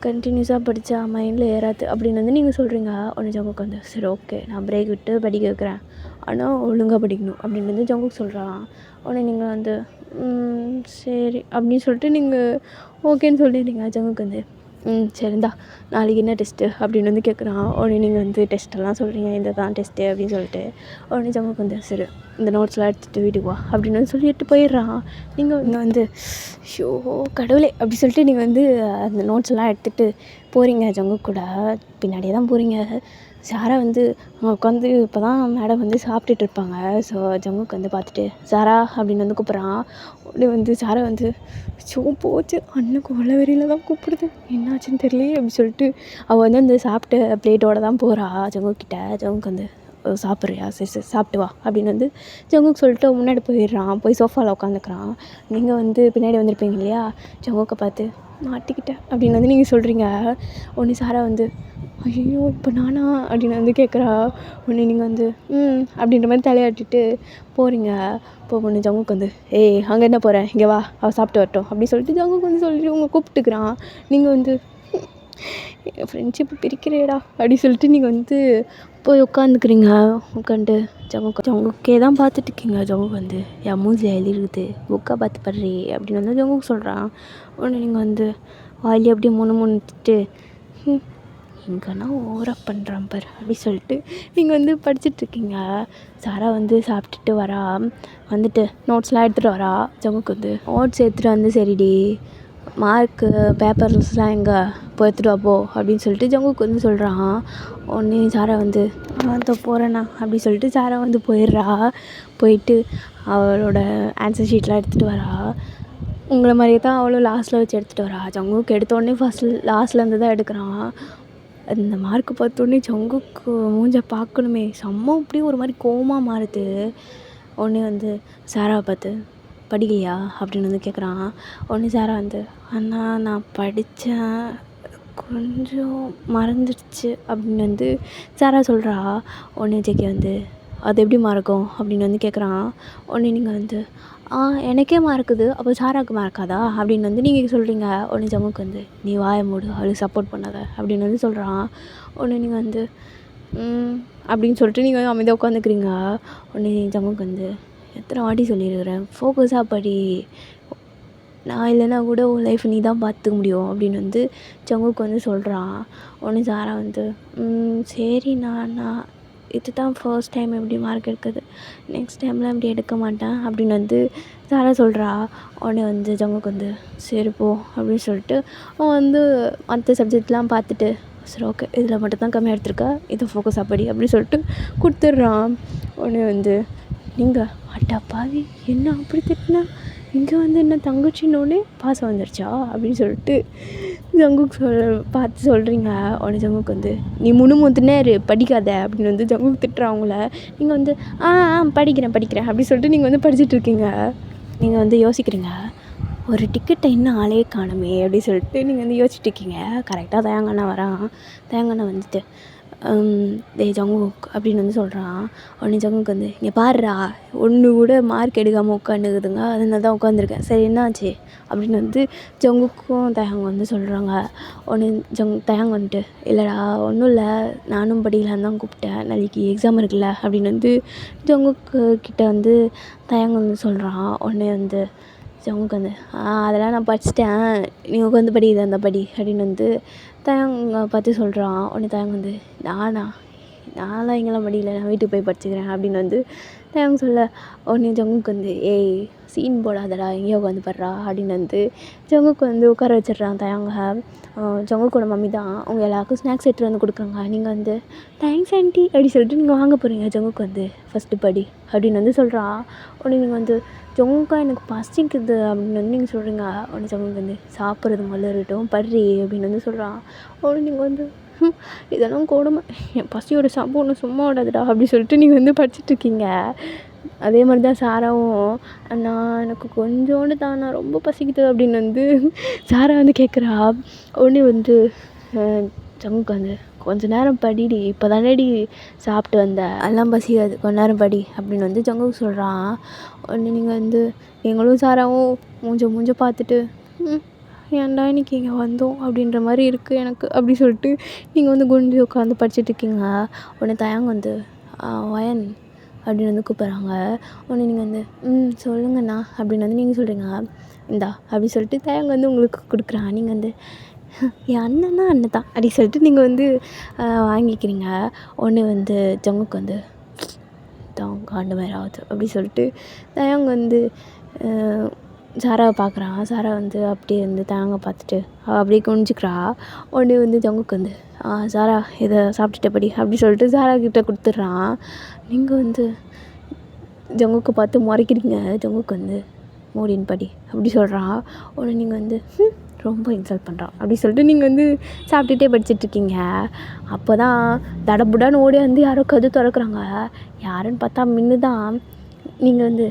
கண்டினியூஸாக படித்தா மைண்டில் ஏறாது அப்படின்னு வந்து நீங்கள் சொல்கிறீங்க. உடனே ஜங்குக்கு வந்து சரி ஓகே நான் பிரேக் விட்டு படிக்க வைக்கிறேன், ஆனால் ஒழுங்காக படிக்கணும் அப்படின்னு வந்து ஜங்குக் சொல்கிறான். உடனே நீங்கள் வந்து சரி அப்படின்னு சொல்லிட்டு நீங்கள் ஓகேன்னு சொல்லிடுறீங்க. ஜங்குக்கு வந்து சரிந்தா நாளைக்கு என்ன டெஸ்ட்டு அப்படின்னு வந்து கேட்குறான். உடனே நீங்கள் வந்து டெஸ்ட்டெல்லாம் சொல்கிறீங்க, இந்த தான் டெஸ்ட்டு அப்படின்னு சொல்லிட்டு. உடனே ஜங்குக்கு வந்து சரி இந்த நோட்ஸ்லாம் எடுத்துகிட்டு வீட்டுக்கு வா அப்படின்னு வந்து சொல்லிட்டு போயிடுறான். நீங்கள் வந்து ஷோ கடவுளே அப்படி சொல்லிட்டு நீங்கள் வந்து அந்த நோட்ஸ்லாம் எடுத்துகிட்டு போகிறீங்க. ஜங்குக் கூட பின்னாடியே தான் போகிறீங்க. சாரா வந்து உட்காந்து இப்போ தான் மேடம் வந்து சாப்பிட்டுட்டு இருப்பாங்க. ஸோ ஜங்குக் வந்து பார்த்துட்டு சாரா அப்படின்னு வந்து கூப்பிட்றான். உடனே வந்து சாரா வந்து போச்சு அண்ணனுக்கு உள்ள வெறியில் தான் கூப்பிடுது, என்னாச்சுன்னு தெரியலையே அப்படி சொல்லிட்டு அவள் வந்து அந்த சாப்பிட்ட பிளேட்டோடு தான் போகிறா ஜங்குக் கிட்ட. ஜங்குக் வந்து சாப்பிட்றியா, சரி சரி சாப்பிட்டு வா அப்படின்னு வந்து ஜங்குக் சொல்லிட்டு முன்னாடி போயிடுறான். போய் சோஃபாவில் உட்காந்துக்கிறான். நீங்கள் வந்து பின்னாடி வந்திருப்பீங்க இல்லையா, ஜங்குக்கை பார்த்து மாட்டிக்கிட்டேன் அப்படின்னு வந்து நீங்கள் சொல்கிறீங்க. உடனே சாரா வந்து ஐயோ இப்போ நானா அப்படின்னு வந்து கேட்குறா. உடனே நீங்கள் வந்து அப்படின்ற மாதிரி தலையாட்டிட்டு போகிறீங்க. போகணும் ஜங்குக்கு வந்து அங்கே என்ன போகிறேன், இங்கே வா அவள் சாப்பிட்டு வரட்டும் அப்படின்னு சொல்லிட்டு ஜங்குக்கு வந்து சொல்லிட்டு உங்களை கூப்பிட்டுக்கிறான். நீங்கள் வந்து ஃப்ரெண்ட்ஷிப்பு பிரிக்கிறேடா அப்படி சொல்லிட்டு நீங்கள் வந்து போய் உட்காந்துக்கிறீங்க. உட்காந்துட்டு ஜங்குக்கே தான் பார்த்துட்ருக்கீங்க. ஜங்குக்கு வந்து என் மூஞ்சில் எழுதிருக்குது, புக்கை பார்த்து படுறி அப்படின்னு வந்து ஜங்குக்கு சொல்கிறான். உடனே நீங்கள் வந்து வாயிலே அப்படியே முணுமுணுத்துட்டு இங்கன்னா ஓவராக பண்ணுறான் பார் அப்படி சொல்லிட்டு நீங்கள் வந்து படிச்சுட்ருக்கீங்க. சாரா வந்து சாப்பிட்டுட்டு வரா, வந்துட்டு நோட்ஸ்லாம் எடுத்துகிட்டு வரா. ஜங்குக்கு வந்து நோட்ஸ் எடுத்துகிட்டு வந்து சரிடி மார்க்கு பேப்பர்ஸ்லாம் எங்கே இப்போ எடுத்துகிட்டு வாப்போ அப்படின்னு சொல்லிட்டு ஜங்குக்கு வந்து சொல்கிறான். உடனே சாரா வந்து அதோ போகிறேண்ணா அப்படி சொல்லிட்டு சாரா வந்து போயிடுறா. போயிட்டு அவளோட ஆன்சர் ஷீட்லாம் எடுத்துகிட்டு வரா. உங்களை மாதிரியே தான் அவளும் லாஸ்ட்டில் வச்சு எடுத்துகிட்டு வரா. ஜங்குக்கு எடுத்தோடனே லாஸ்ட்லேருந்து தான் எடுக்கிறான். அந்த மார்க்கு பார்த்தோன்னே ஜங்குக்கு மூஞ்ச பார்க்கணுமே, செம்ம அப்படியே ஒரு மாதிரி கோவமாக மாறுது. உடனே வந்து சாராவை பார்த்து படிக்கலையா அப்படின்னு வந்து கேட்குறான். உடனே சாரா வந்து அண்ணா நான் படித்தேன், கொஞ்சம் மறந்துடுச்சு அப்படின்னு வந்து சாரா சொல்கிறா. உடனே ஜேகே வந்து அது எப்படி மறக்கும் அப்படின்னு வந்து கேட்குறான். உடனே நீங்கள் வந்து எனக்கே மறக்குது, அப்போ சாராவுக்கு மறக்காதா அப்படின்னு வந்து நீங்கள் சொல்கிறீங்க. உடனே ஜங்குக்கு வந்து நீ வாயை மூடு, அவளுக்கு சப்போர்ட் பண்ணாத அப்படின்னு வந்து சொல்கிறான். உடனே நீங்கள் வந்து அப்படின்னு சொல்லிட்டு நீங்கள் வந்து அமைதியாக உட்காந்துக்கிறீங்க. உடனே ஜங்குக்கு வந்து எத்தனை வாட்டி சொல்லியிருக்கிறேன், ஃபோக்கஸாக படி, நான் இல்லைன்னா கூட உன் லைஃப் நீ தான் பார்த்துக்க முடியும் அப்படின்னு வந்து ஜங்குக்கு வந்து சொல்கிறான். உடனே சாரா வந்து சரி நான் இது தான் ஃபர்ஸ்ட் டைம் எப்படி மார்க் எடுக்குது, நெக்ஸ்ட் டைம்லாம் இப்படி எடுக்க மாட்டேன் அப்படின்னு வந்து சாரா சொல்கிறா. உடனே வந்து ஜங்குக்கு வந்து சரி போ அப்படின்னு சொல்லிட்டு அவன் வந்து மற்ற சப்ஜெக்ட்லாம் பார்த்துட்டு சரி ஓகே இதில் மட்டும் தான் கம்மியாக எடுத்திருக்கா, இதை ஃபோக்கஸ் அப்படி அப்படின்னு சொல்லிட்டு கொடுத்துட்றான். உடனே வந்து நீங்கள் அட்டா பாவி என்ன அப்படி திட்டினா, இங்கே வந்து என்ன தங்கச்சின்னோடனே பாசம் வந்துருச்சா அப்படின்னு சொல்லிட்டு ஜங்குக்கு பார்த்து சொல்கிறீங்க. உடனே ஜங்குக்கு வந்து நீ முணுமுத்துனேரு படிக்காத அப்படின்னு வந்து ஜங்குக்கு திட்டுறவங்கள நீங்கள் வந்து படிக்கிறேன் அப்படின்னு சொல்லிட்டு நீங்கள் வந்து படிச்சுட்ருக்கீங்க. நீங்கள் வந்து யோசிக்கிறீங்க, ஒரு டிக்கெட்டை இன்னும் ஆளே காணுமே அப்படின்னு சொல்லிட்டு நீங்கள் வந்து யோசிச்சுட்ருக்கீங்க. கரெக்டாக தயங்கண்ணா வரான். தயங்கண்ணா வந்துட்டு ஜங்குக் அப்படின்னு வந்து சொல்கிறான். உடனே ஜங்குக்கு வந்து இங்கே பாருடா, ஒன்று கூட மார்க் எடுக்காமல் உட்காந்துக்குதுங்க, அதனால தான் உட்காந்துருக்கேன், சரி என்னாச்சு அப்படின்னு வந்து ஜங்குக்கும் தயங்க வந்து சொல்கிறாங்க. உடனே தயங்க வந்துட்டு இல்லைடா ஒன்றும் இல்லை, நானும் படிக்கலான்னு தான் கூப்பிட்டேன், நாளைக்கு எக்ஸாம் இருக்குல்ல அப்படின்னு வந்து ஜங்குக்கு கிட்ட வந்து தயங்க வந்து சொல்கிறான். உடனே வந்து ஜங்குக்கு வந்து அதெல்லாம் நான் படிச்சிட்டேன், நீ உட்காந்து படிக்கிறதா இருந்தால் படி அப்படின்னு வந்து தயங்க பார்த்து சொல்கிறான். உடனே தயங்க வந்து நான்லாம் இங்கெல்லாம் படிக்கல, நான் வீட்டுக்கு போய் படிச்சுக்கிறேன் அப்படின்னு வந்து தயங்க சொல்ல. உடனே ஜங்குக்கு வந்து ஏய் சீன் போடாதடா, எங்கேயோ உட்காந்து படுறா அப்படின்னு வந்து ஜங்குக்கு வந்து உட்கார வச்சிடுறான். தயங்க ஜங்குக்கோட மம்மி தான் அவங்க எல்லாருக்கும் ஸ்நாக்ஸ் எடுத்துகிட்டு வந்து கொடுக்குறாங்க. நீங்கள் வந்து தேங்க்ஸ் ஆண்டி அப்படி சொல்லிட்டு நீங்கள் வாங்க போகிறீங்க. ஜங்குக்கு வந்து ஃபஸ்ட்டு படி அப்படின்னு வந்து சொல்கிறான். உடனே நீங்கள் வந்து ஜங்குக்கா எனக்கு பசிக்குது அப்படின்னு வந்து நீங்கள் சொல்கிறீங்க. உடனே ஜங்குக்கு வந்து சாப்பிட்றது முதல்ல இருக்கட்டும் படுறி அப்படின்னு வந்து சொல்கிறான். உடனே நீங்கள் வந்து இதெல்லாம் கொடுமை, என் பசியோட சாப்பிட்டு ஒன்று சும்மா விடாதுடா அப்படி சொல்லிட்டு நீங்கள் வந்து படிச்சுட்ருக்கீங்க. அதே மாதிரி தான் சாராவும் அண்ணா எனக்கு கொஞ்சோண்டு தான், நான் ரொம்ப பசிக்குது அப்படின்னு வந்து சாரா வந்து கேட்குறா. உடனே வந்து ஜங்குக்கு வந்து கொஞ்ச நேரம் படிடி, இப்போ தானேடி சாப்பிட்டு வந்தேன், எல்லாம் பசிக்காது, கொஞ்ச நேரம் படி அப்படின்னு வந்து ஜங்குக்கு சொல்கிறான். உடனே நீங்கள் வந்து எங்களும் சாராவும் மூஞ்ச பார்த்துட்டு ஏன்டா இன்றைக்கி இங்கே வந்தோம் அப்படின்ற மாதிரி இருக்குது எனக்கு அப்படி சொல்லிட்டு நீங்கள் வந்து குனிஞ்சு உட்காந்து படிச்சுட்ருக்கீங்க. உடனே தயங்க வந்து வயன் அப்படின்னு வந்து கூப்பிட்றாங்க. உடனே நீங்கள் வந்து சொல்லுங்கண்ணா அப்படின்னு வந்து நீங்கள் சொல்கிறீங்க. இந்தா அப்படி சொல்லிட்டு தயங்க வந்து உங்களுக்கு கொடுக்குறான். நீங்கள் வந்து என் அண்ணன் தான் அப்படி சொல்லிட்டு நீங்கள் வந்து வாங்கிக்கிறீங்க. உடனே வந்து ஜங்குக்கு வந்து தான் காண்டு மாதிரி ஆகுது அப்படி சொல்லிட்டு தயங்க வந்து சாராவை பார்க்குறான். சாரா வந்து அப்படியே வந்து தயங்க பார்த்துட்டு அப்படியே குனிஞ்சிக்கிறா. உடனே வந்து ஜங்குக்கு வந்து சாரா இதை சாப்பிட்டுட்ட படி அப்படி சொல்லிட்டு சாரா கிட்டே கொடுத்துட்றான். நீங்கள் வந்து ஜங்குக்கு பார்த்து முறைக்கிறீங்க. ஜங்குக்கு வந்து மோடின் படி அப்படி சொல்கிறான். உடனே நீங்கள் வந்து ரொம்ப இன்சல்ட் பண்ணுறான் அப்படி சொல்லிட்டு நீங்கள் வந்து சாப்பிட்டுட்டே படிச்சுட்ருக்கீங்க. அப்போ தான் தடபுடான்னு ஓடி வந்து யாரோ கது திறக்குறாங்க. யாருன்னு பார்த்தா மின்னு தான். நீங்கள் வந்து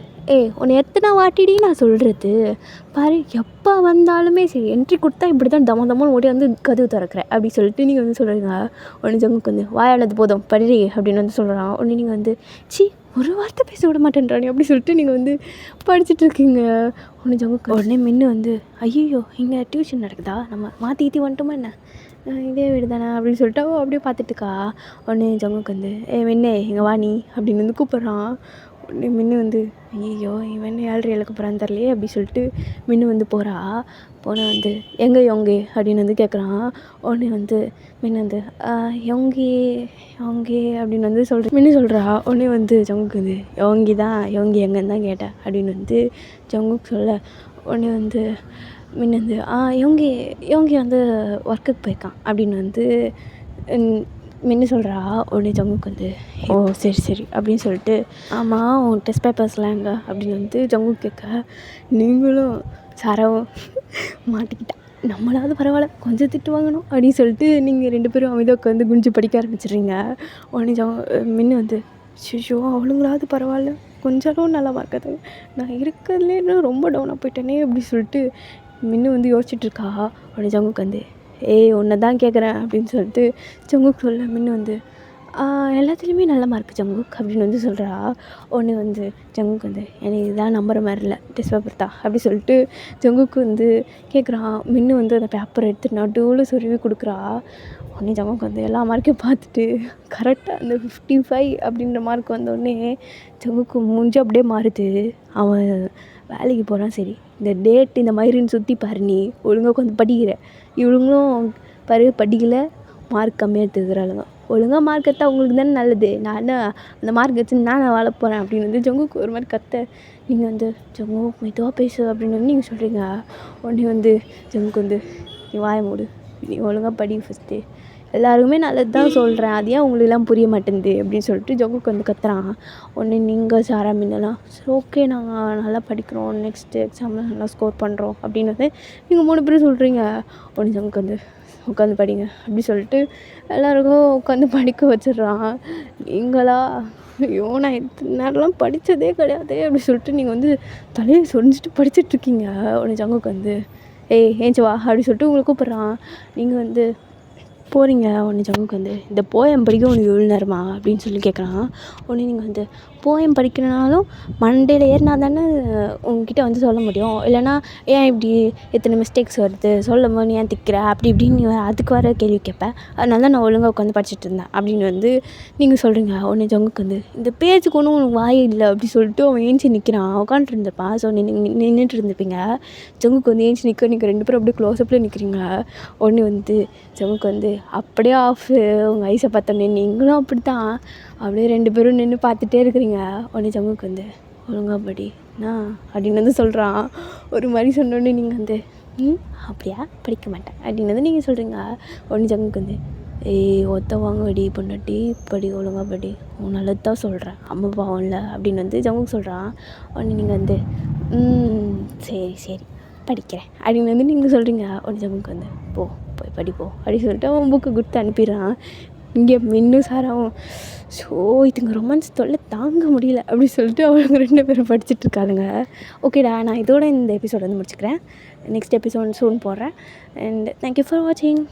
உன்னை எத்தனை வாட்டிடி நான் சொல்கிறது பாரு, எப்போ வந்தாலுமே சரி என்ட்ரி கொடுத்தா இப்படி தான் தமன்னு ஓடி வந்து கதவு திறக்கிறேன் அப்படி சொல்லிட்டு நீங்கள் வந்து சொல்கிறீங்க. உடனே ஜங்குக்கு வந்து வாயானது போதும் படிடி அப்படின்னு வந்து சொல்கிறான். உடனே நீங்கள் வந்து ஒரு வார்த்தை பேச விட மாட்டேன்றானே அப்படி சொல்லிட்டு நீங்கள் வந்து படிச்சுட்ருக்கீங்க. உடனே ஜங்குக்கு உடனே மின்னு வந்து ஐயோ இங்கே டியூஷன் நடக்குதா, நம்ம மாற்றி வந்துட்டோமா என்ன, இதே வீடு தானே அப்படின்னு சொல்லிட்டு அவள் அப்படியே பார்த்துட்டுக்கா. உடனே ஜங்குக்கு வந்து மின்னே இங்கே வா நீ அப்படின்னு வந்து கூப்பிட்றான். உடனே மின்னு வந்து ஐயோ இவன் ஏழ்ரை இழக்க போகிறான்னு தெரியலையே அப்படி சொல்லிட்டு மின்னு வந்து போகிறா. போனால் வந்து எங்கே யோங்கே அப்படின்னு வந்து கேட்குறான். உடனே வந்து மின்னு வந்து யோங்கி அப்படின்னு வந்து மின்னு சொல்கிறா. உடனே வந்து ஜங்குக்கு வந்து யோங்கி எங்கன்னு தான் கேட்டேன் அப்படின்னு வந்து ஜங்குக்கு சொல்ல. உடனே வந்து மின்னு வந்து யோங்கி வந்து ஒர்க்குக்கு போயிருக்கான் அப்படின்னு வந்து மின்னு சொல்கிறா. உடனே ஜங்குக்கு வந்து சரி அப்படின்னு சொல்லிட்டு ஆமாம் உன் டெஸ்ட் பேப்பர்ஸ்லாம் எங்கே அப்படின்னு வந்து ஜங்குக்கு கேட்க. நீங்களும் சாராவும் மாட்டிக்கிட்டா, நம்மளாவது பரவாயில்ல கொஞ்சம் திட்டு வாங்கணும் அப்படின்னு சொல்லிட்டு நீங்கள் 2 பேரும் அமைதியாக உட்காந்து குஞ்சு படிக்க ஆரம்பிச்சிடுறீங்க. உடனே மின்னு வந்து ஷிஷோ அவளுங்களாவது பரவாயில்ல கொஞ்சம் நல்லா பார்க்காது, நான் இருக்கிறதுலே ரொம்ப டவுனாக போயிட்டேனே அப்படி சொல்லிட்டு மின்னு வந்து யோசிச்சுட்ருக்கா. உடனே ஜங்குக்கு வந்து ஏய் உன்னை தான் கேட்குறேன் அப்படின்னு சொல்லிட்டு ஜங்குக் சொல்ல மின்னு வந்து எல்லாத்துலேயுமே நல்ல மார்க் ஜங்குக் அப்படின்னு வந்து சொல்கிறா. உடனே வந்து ஜங்குக் வந்து எனக்கு இதுதான் நம்புற மாதிரி இல்லை, டெஸ்ட் பேப்பர் தான் அப்படி சொல்லிட்டு ஜங்குக்கு வந்து கேட்குறான். மின்னு வந்து அந்த பேப்பரை எடுத்து நடுவில் சொருவி கொடுக்குறா. உடனே ஜங்குக் வந்து எல்லா மார்க்கையும் பார்த்துட்டு கரெக்டாக அந்த 55 அப்படின்ற மார்க் வந்தோடனே ஜங்குக்கு மூஞ்சி அப்படியே மாறுது. அவன் வேலைக்கு போகிறான். சரி இந்த டேட் இந்த மாதிரின்னு சுற்றி பாரு, நீ ஒழுங்காக உட்காந்து படிக்கிற, இவளுங்களும் பாரு படிக்கலை, மார்க் கம்மியாக எடுத்துக்கிறாளுங்க. ஒழுங்காக மார்க் எடுத்தால் உங்களுக்கு தானே நல்லது, நான் என்ன அந்த மார்க் வச்சு நான் வாழ போகிறேன் அப்படின்னு வந்து ஜங்குக்கு ஒரு மாதிரி கத்த. நீங்கள் வந்து ஜங்குக் மெதுவாக பேசு அப்படின்னு வந்து நீங்கள் சொல்கிறீங்க. உடனே வந்து ஜங்குக்கு வந்து நீ வாய மூடு, நீ ஒழுங்காக படி ஃபஸ்ட்டு, எல்லாருக்குமே நல்லது தான் சொல்கிறேன், அது ஏன் உங்களுக்கெல்லாம் புரிய மாட்டேங்குது அப்படின்னு சொல்லிட்டு ஜங்குக்கு வந்து கத்துறான். உடனே நீங்கள் சாரா மின்னலாம் சரி ஓகே நாங்கள் நல்லா படிக்கிறோம், நெக்ஸ்ட்டு எக்ஸாமில் நல்லா ஸ்கோர் பண்ணுறோம் அப்படின்னு வந்து நீங்கள் 3 பேரும் சொல்கிறீங்க. உடனே ஜங்குக்கு வந்து உட்காந்து படிங்க அப்படி சொல்லிட்டு எல்லாருக்கும் உட்காந்து படிக்க வச்சிடுறான். நீங்களா ஐயோ நான் இத்தனை நேரம்லாம் படித்ததே கிடையாது அப்படி சொல்லிட்டு நீங்கள் வந்து தலையை சொரிஞ்சிட்டு படிச்சிட்ருக்கீங்க. உடனே ஜங்குக்கு வந்து ஏய் ஏஞ்சி வா அப்படி சொல்லிட்டு உங்களை கூப்பிட்றான். நீங்கள் வந்து போகிறீங்க. உடனே ஜங்குக்கு வந்து இந்த போயம் படிக்க உனக்கு எவ்வளோ நேரமா அப்படின்னு சொல்லி கேட்குறான். உடனே நீங்கள் வந்து போயம் படிக்கிறனாலும் மண்டையில் ஏறினா தானே உங்ககிட்ட வந்து சொல்ல முடியும், இல்லைனா ஏன் இப்படி எத்தனை மிஸ்டேக்ஸ் வருது சொல்லும் போது நீ ஏன் திக்கிற அப்படி இப்படின்னு நீ அதுக்கு வர கேள்வி கேட்பேன், அதனால தான் நான் ஒழுங்காக உட்காந்து படிச்சுட்டு இருந்தேன் அப்படின்னு வந்து நீங்கள் சொல்கிறீங்க. உடனே ஜங்குக்கு வந்து இந்த பேச்சுக்கு ஒன்றும் உனக்கு வாய் இல்லை அப்படி சொல்லிட்டு அவன் ஏஞ்சி நிற்கிறான். உட்காந்துட்டு இருந்திருப்பான். ஸோ நின்றுட்டு இருந்திருப்பீங்க. ஜங்குக்கு வந்து ஏஞ்சி நிற்க, நீங்கள் 2 பேரும் அப்படியே க்ளோஸ்அப்பில் நிற்கிறீங்க. உடனே வந்து ஜங்குக்கு வந்து அப்படியே ஆஃப் உங்கள் ஐஸை பார்த்தோன்னே நீங்களும் அப்படி தான் அப்படியே 2 பேரும் நின்று பார்த்துட்டே இருக்கிறீங்க. உடனே ஜங்குக்கு வந்து ஒழுங்காக படிண்ணா அப்படின்னு வந்து சொல்கிறான். ஒரு மாதிரி சொன்னோடனே நீங்கள் வந்து அப்படியா படிக்க மாட்டேன் அப்படின்னு வந்து நீங்கள் சொல்கிறீங்க. உடனே ஜங்குக்கு வந்து ஏய் ஒத்த வாங்கடி பொண்டாட்டி படி, ஒழுங்காக படி, உன் நல்லது தான் சொல்கிறேன், அம்மா பாவம்ல அப்படின்னு வந்து ஜங்குக்கு சொல்கிறான். உடனே நீங்கள் வந்து சரி சரி படிக்கிறேன் அப்படின்னு வந்து நீங்கள் சொல்கிறீங்க. உடனே ஜங்குக்கு வந்து போய் படிப்போம் அப்படின்னு சொல்லிட்டு அவன் புக்கு கொடுத்து அனுப்பிடுறான். இங்கே மின்னு சாராவும் ஸோ இதுங்க ரொமான்ஸ் தொல்லை தாங்க முடியல அப்படி சொல்லிட்டு அவங்க 2 பேரும் படிச்சுட்ருக்காளுங்க. ஓகேடா, நான் இதோட இந்த எபிசோட் வந்து முடிச்சுக்கிறேன். நெக்ஸ்ட் எபிசோட் சூன் போடுறேன். அண்ட் தேங்க்யூ ஃபார் வாட்சிங்.